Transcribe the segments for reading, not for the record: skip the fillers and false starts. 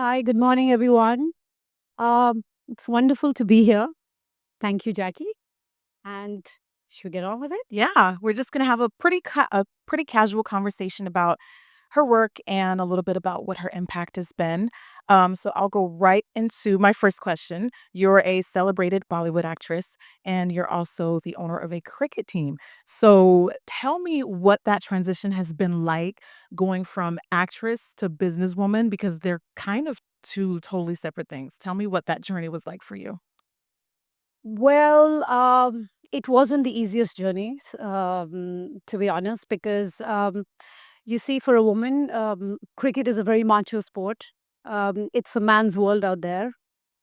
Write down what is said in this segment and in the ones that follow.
Hi, good morning, everyone. It's wonderful to be here. Thank you, Jackie. And should we get on with it? Yeah, we're just gonna have a pretty casual conversation about her work and a little bit about what her impact has been. So I'll go right into my first question. You're a celebrated Bollywood actress, and you're also the owner of a cricket team. So tell me what that transition has been like going from actress to businesswoman because they're kind of two totally separate things. Tell me what that journey was like for you. Well, it wasn't the easiest journey, to be honest, because you see, for a woman, cricket is a very macho sport. It's a man's world out there.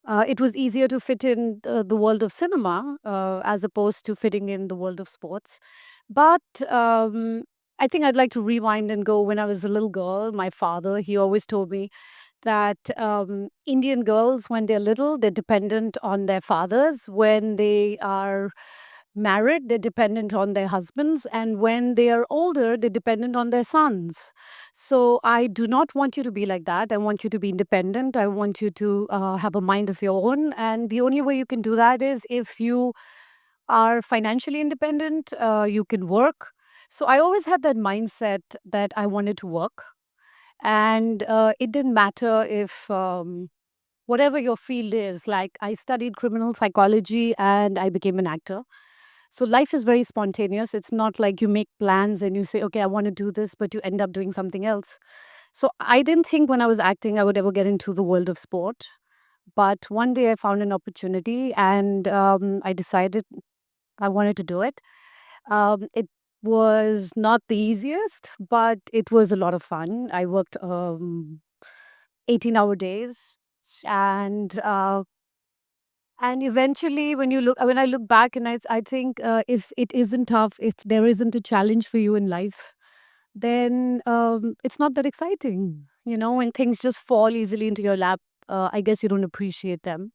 It was easier to fit in the world of cinema as opposed to fitting in the world of sports. But I think I'd like to rewind and go when I was a little girl. My father, he always told me that Indian girls, when they're little, they're dependent on their fathers. When they are married, they're dependent on their husbands. And when they are older, they're dependent on their sons. So I do not want you to be like that. I want you to be independent. I want you to have a mind of your own. And the only way you can do that is if you are financially independent, you can work. So I always had that mindset that I wanted to work. And it didn't matter if whatever your field is, like I studied criminal psychology and I became an actor. So life is very spontaneous. It's not like you make plans and you say, okay, I want to do this, but you end up doing something else. So I didn't think when I was acting I would ever get into the world of sport. But one day I found an opportunity and I decided I wanted to do it. It was not the easiest, but it was a lot of fun. I worked 18-hour days and eventually when I look back and I think if it isn't tough, if there isn't a challenge for you in life, then it's not that exciting. When things just fall easily into your lap, I guess you don't appreciate them.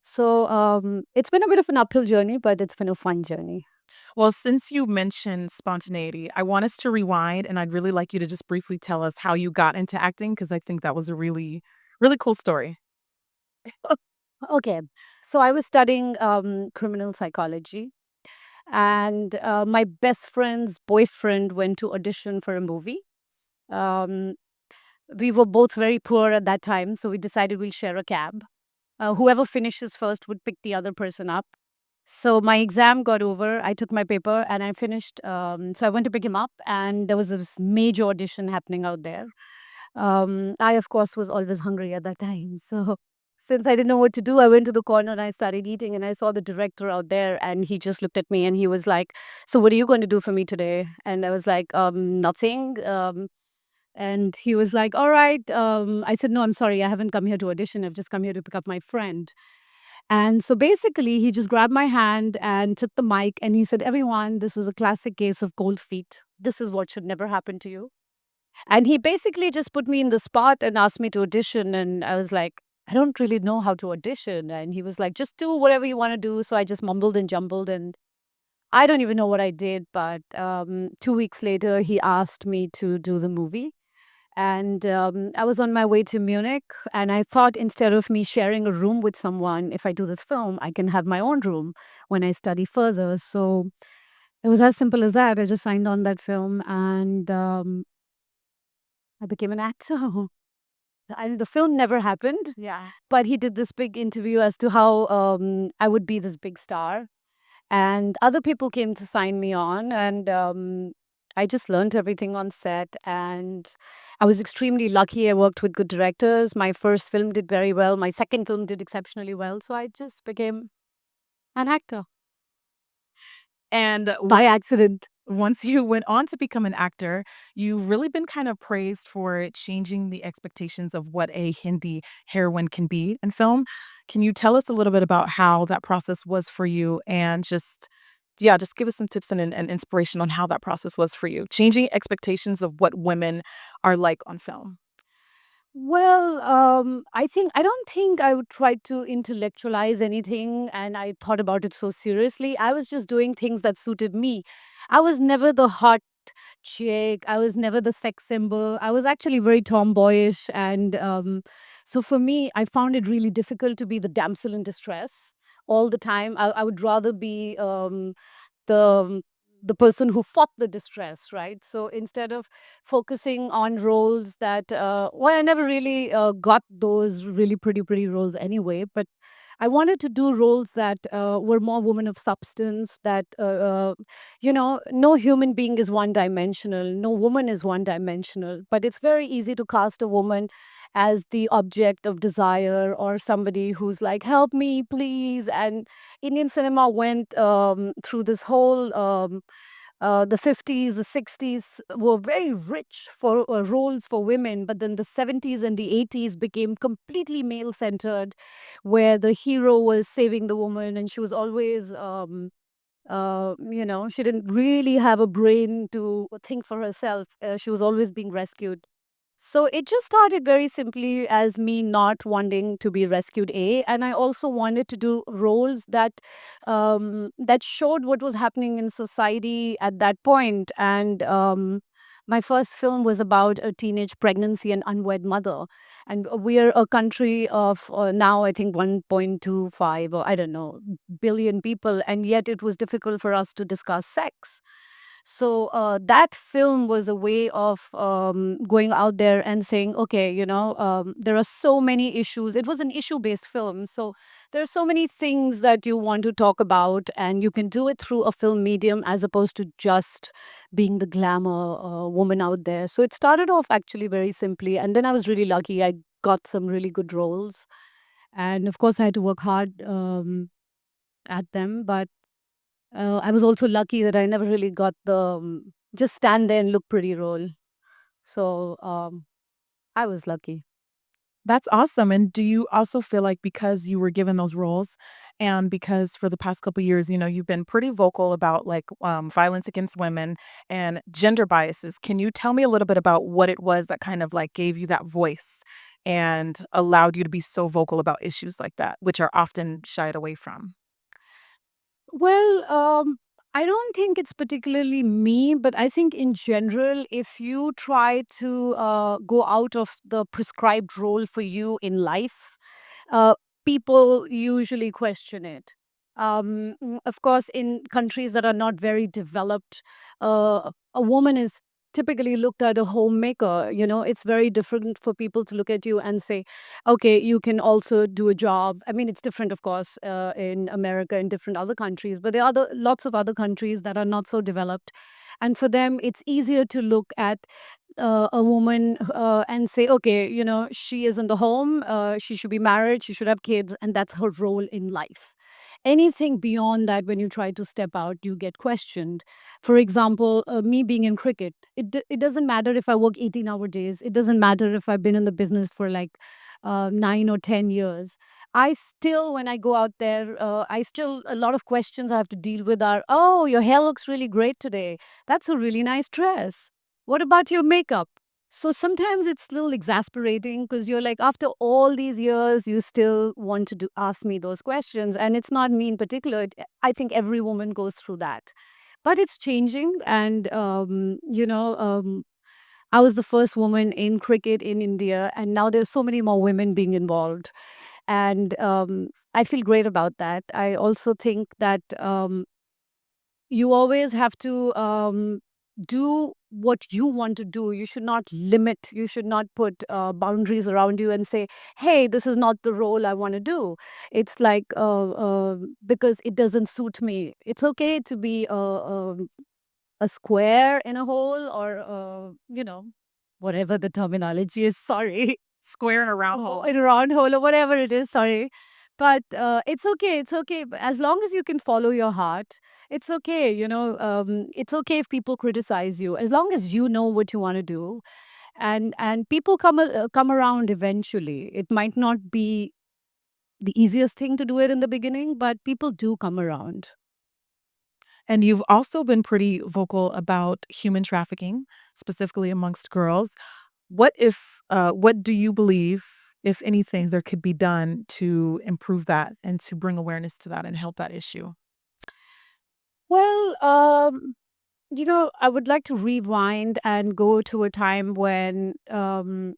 So it's been a bit of an uphill journey, but it's been a fun journey. Well, since you mentioned spontaneity, I want us to rewind and I'd really like you to just briefly tell us how you got into acting because I think that was a really, really cool story. Okay. So I was studying criminal psychology, and my best friend's boyfriend went to audition for a movie. Um, we were both very poor at that time, so we decided we'll share a cab. Whoever finishes first would pick the other person up. So my exam got over. I took my paper and I finished. So I went to pick him up, and there was this major audition happening out there. I, of course, was always hungry at that time. So since I didn't know what to do, I went to the corner and I started eating. And I saw the director out there, and he just looked at me and he was like, "So what are you going to do for me today?" And I was like, "Nothing." And he was like, "All right." I said, "No, I'm sorry. I haven't come here to audition. I've just come here to pick up my friend." And so basically, he just grabbed my hand and took the mic and he said, "Everyone, this was a classic case of cold feet. This is what should never happen to you." And he basically just put me in the spot and asked me to audition. And I was like, I don't really know how to audition. And he was like, just do whatever you want to do. So I just mumbled and jumbled. And I don't even know what I did. But 2 weeks later, he asked me to do the movie. And I was on my way to Munich. And I thought instead of me sharing a room with someone, if I do this film, I can have my own room when I study further. So it was as simple as that. I just signed on that film and I became an actor. And the film never happened, Yeah. but he did this big interview as to how I would be this big star. And other people came to sign me on, and I just learned everything on set. And I was extremely lucky. I worked with good directors. My first film did very well. My second film did exceptionally well. So I just became an actor And by accident. once you went on to become an actor, you've really been kind of praised for changing the expectations of what a Hindi heroine can be in film. Can you tell us a little bit about how that process was for you and just give us some tips and inspiration on how that process was for you, changing expectations of what women are like on film? Well, I don't think I would try to intellectualize anything and I thought about it so seriously. I was just doing things that suited me. I was never the hot chick. I was never the sex symbol. I was actually very tomboyish. And so for me, I found it really difficult to be the damsel in distress all the time. I would rather be the the person who fought the distress, right? So instead of focusing on roles that well, I never really got those really pretty roles anyway, but I wanted to do roles that were more women of substance, that no human being is one dimensional, no woman is one dimensional, but it's very easy to cast a woman as the object of desire, or somebody who's like, help me please. And Indian cinema went through this whole the 50s, the 60s were very rich for roles for women, but then the 70s and the 80s became completely male centered, where the hero was saving the woman and she was always, she didn't really have a brain to think for herself. She was always being rescued. So it just started very simply as me not wanting to be rescued A, and I also wanted to do roles that showed what was happening in society at that point. And my first film was about a teenage pregnancy and unwed mother, and we are a country of now I think 1.25 or I don't know billion people, and yet it was difficult for us to discuss sex. So that film was a way of going out there and saying, okay, there are so many issues. It was an issue based film. So there are so many things that you want to talk about, and you can do it through a film medium as opposed to just being the glamour woman out there. So it started off actually very simply. And then I was really lucky. I got some really good roles. And of course, I had to work hard at them. But I was also lucky that I never really got the just stand there and look pretty role. So I was lucky. That's awesome, and do you also feel like because you were given those roles and because for the past couple years, you've been pretty vocal about, like, violence against women and gender biases, can you tell me a little bit about what it was that kind of, like, gave you that voice and allowed you to be so vocal about issues like that, which are often shied away from? Well, I don't think it's particularly me, but I think in general, if you try to go out of the prescribed role for you in life, uh, people usually question it. Of course, in countries that are not very developed, a woman is typically looked at a homemaker. It's very different for people to look at you and say, okay, you can also do a job. I mean, it's different, of course, in America and different other countries, but there are lots of other countries that are not so developed. And for them, it's easier to look at a woman and say, okay, she is in the home, she should be married, she should have kids, and that's her role in life. Anything beyond that, when you try to step out, you get questioned. For example, me being in cricket, it doesn't matter if I work 18-hour days, it doesn't matter if I've been in the business for like 9 or 10 years. I still, when I go out there, a lot of questions I have to deal with are, oh, your hair looks really great today. That's a really nice dress. What about your makeup? So sometimes it's a little exasperating because you're like, after all these years, you still want to ask me those questions. And it's not me in particular. I think every woman goes through that. But it's changing. And, I was the first woman in cricket in India. And now there's so many more women being involved. And I feel great about that. I also think that you always have to do what you want to do. You should not limit, you should not put boundaries around you and say, hey, this is not the role I want to do. It's like, because it doesn't suit me. It's okay to be a square in a hole, or, whatever the terminology is, sorry. Square in a round Oh, hole. in a round hole or whatever it is, sorry. But it's okay. It's okay. As long as you can follow your heart, it's okay. It's okay if people criticize you, as long as you know what you want to do, and people come around eventually. It might not be the easiest thing to do it in the beginning, but people do come around. And you've also been pretty vocal about human trafficking, specifically amongst girls. What do you believe, if anything, there could be done to improve that and to bring awareness to that and help that issue? Well, I would like to rewind and go to a time when, very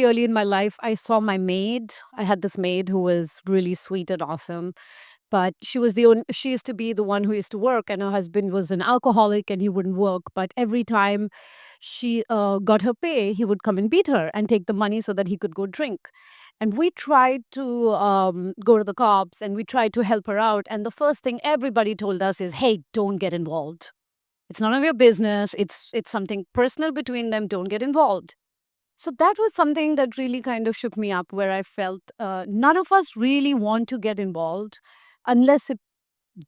early in my life, I saw my maid. I had this maid who was really sweet and awesome, but she used to be the one who used to work, and her husband was an alcoholic and he wouldn't work. But every time she got her pay, he would come and beat her and take the money so that he could go drink. And we tried to go to the cops and we tried to help her out. And the first thing everybody told us is, hey, don't get involved. It's none of your business. It's something personal between them. Don't get involved. So that was something that really kind of shook me up, where I felt none of us really want to get involved unless it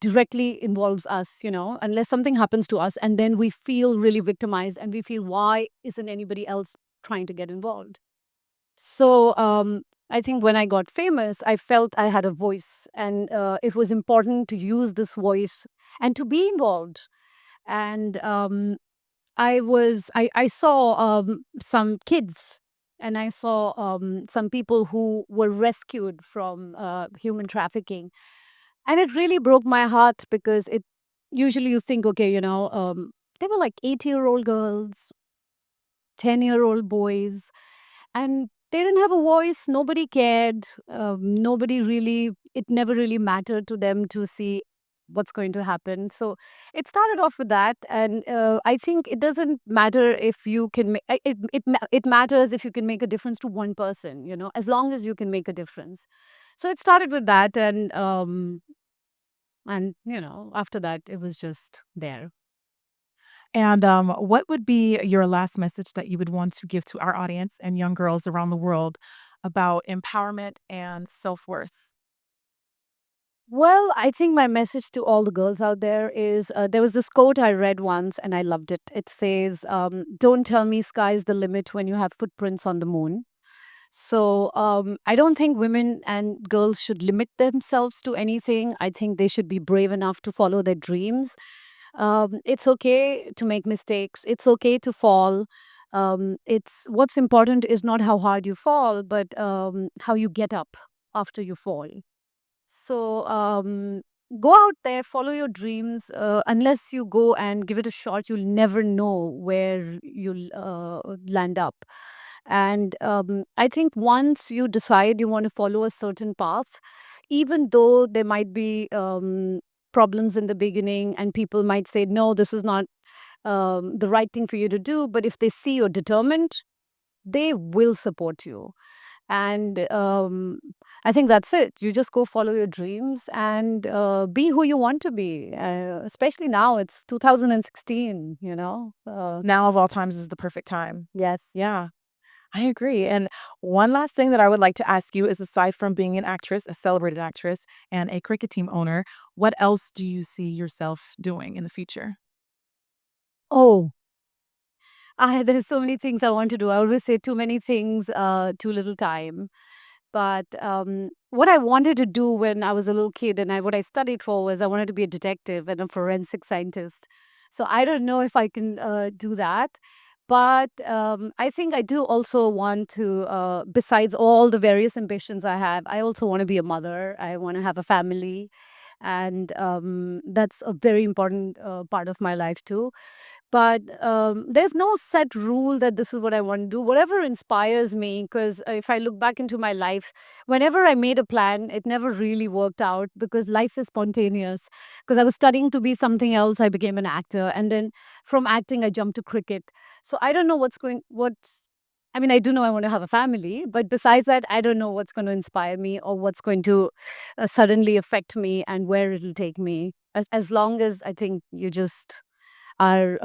directly involves us, unless something happens to us and then we feel really victimized and we feel, why isn't anybody else trying to get involved? So I think when I got famous, I felt I had a voice, and it was important to use this voice and to be involved. And I saw some kids, and I saw some people who were rescued from human trafficking, and it really broke my heart, because it usually you think, okay, they were like 8-year-old girls, 10-year-old boys, and they didn't have a voice. Nobody cared. Nobody really, it never really mattered to them to see what's going to happen. So it started off with that. And I think it doesn't matter if you can make it matters if you can make a difference to one person, as long as you can make a difference. So it started with that. And after that, it was just there. And what would be your last message that you would want to give to our audience and young girls around the world about empowerment and self worth? Well, I think my message to all the girls out there is, there was this quote I read once and I loved it. It says, don't tell me sky's the limit when you have footprints on the moon. So I don't think women and girls should limit themselves to anything. I think they should be brave enough to follow their dreams. It's okay to make mistakes, it's okay to fall. It's What's important is not how hard you fall, but how you get up after you fall. So go out there, follow your dreams. Unless you go and give it a shot, you'll never know where you'll land up. And I think once you decide you want to follow a certain path, even though there might be problems in the beginning and people might say, no, this is not the right thing for you to do. But if they see you're determined, they will support you. And I think that's it. You just go follow your dreams and be who you want to be. Especially now, it's 2016, Now of all times is the perfect time. Yes. Yeah, I agree. And one last thing that I would like to ask you is, aside from being an actress, a celebrated actress, and a cricket team owner, what else do you see yourself doing in the future? Oh, there's so many things I want to do. I always say too many things, too little time. But what I wanted to do when I was a little kid, and what I studied for, was I wanted to be a detective and a forensic scientist. So I don't know if I can do that. But I think I do also want to, besides all the various ambitions I have, I also want to be a mother. I want to have a family. And that's a very important part of my life too. But there's no set rule that this is what I want to do. Whatever inspires me, because if I look back into my life, whenever I made a plan, it never really worked out, because life is spontaneous. Because I was studying to be something else, I became an actor, and then from acting, I jumped to cricket. So I don't know what's. I mean, I do know I want to have a family, but besides that, I don't know what's going to inspire me or what's going to suddenly affect me and where it'll take me. As long as I think you just are,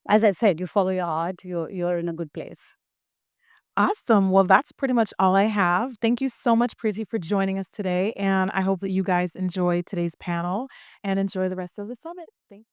as I said, you follow your heart, you're in a good place. Awesome. Well, that's pretty much all I have. Thank you so much, Preeti, for joining us today. And I hope that you guys enjoy today's panel and enjoy the rest of the summit. Thank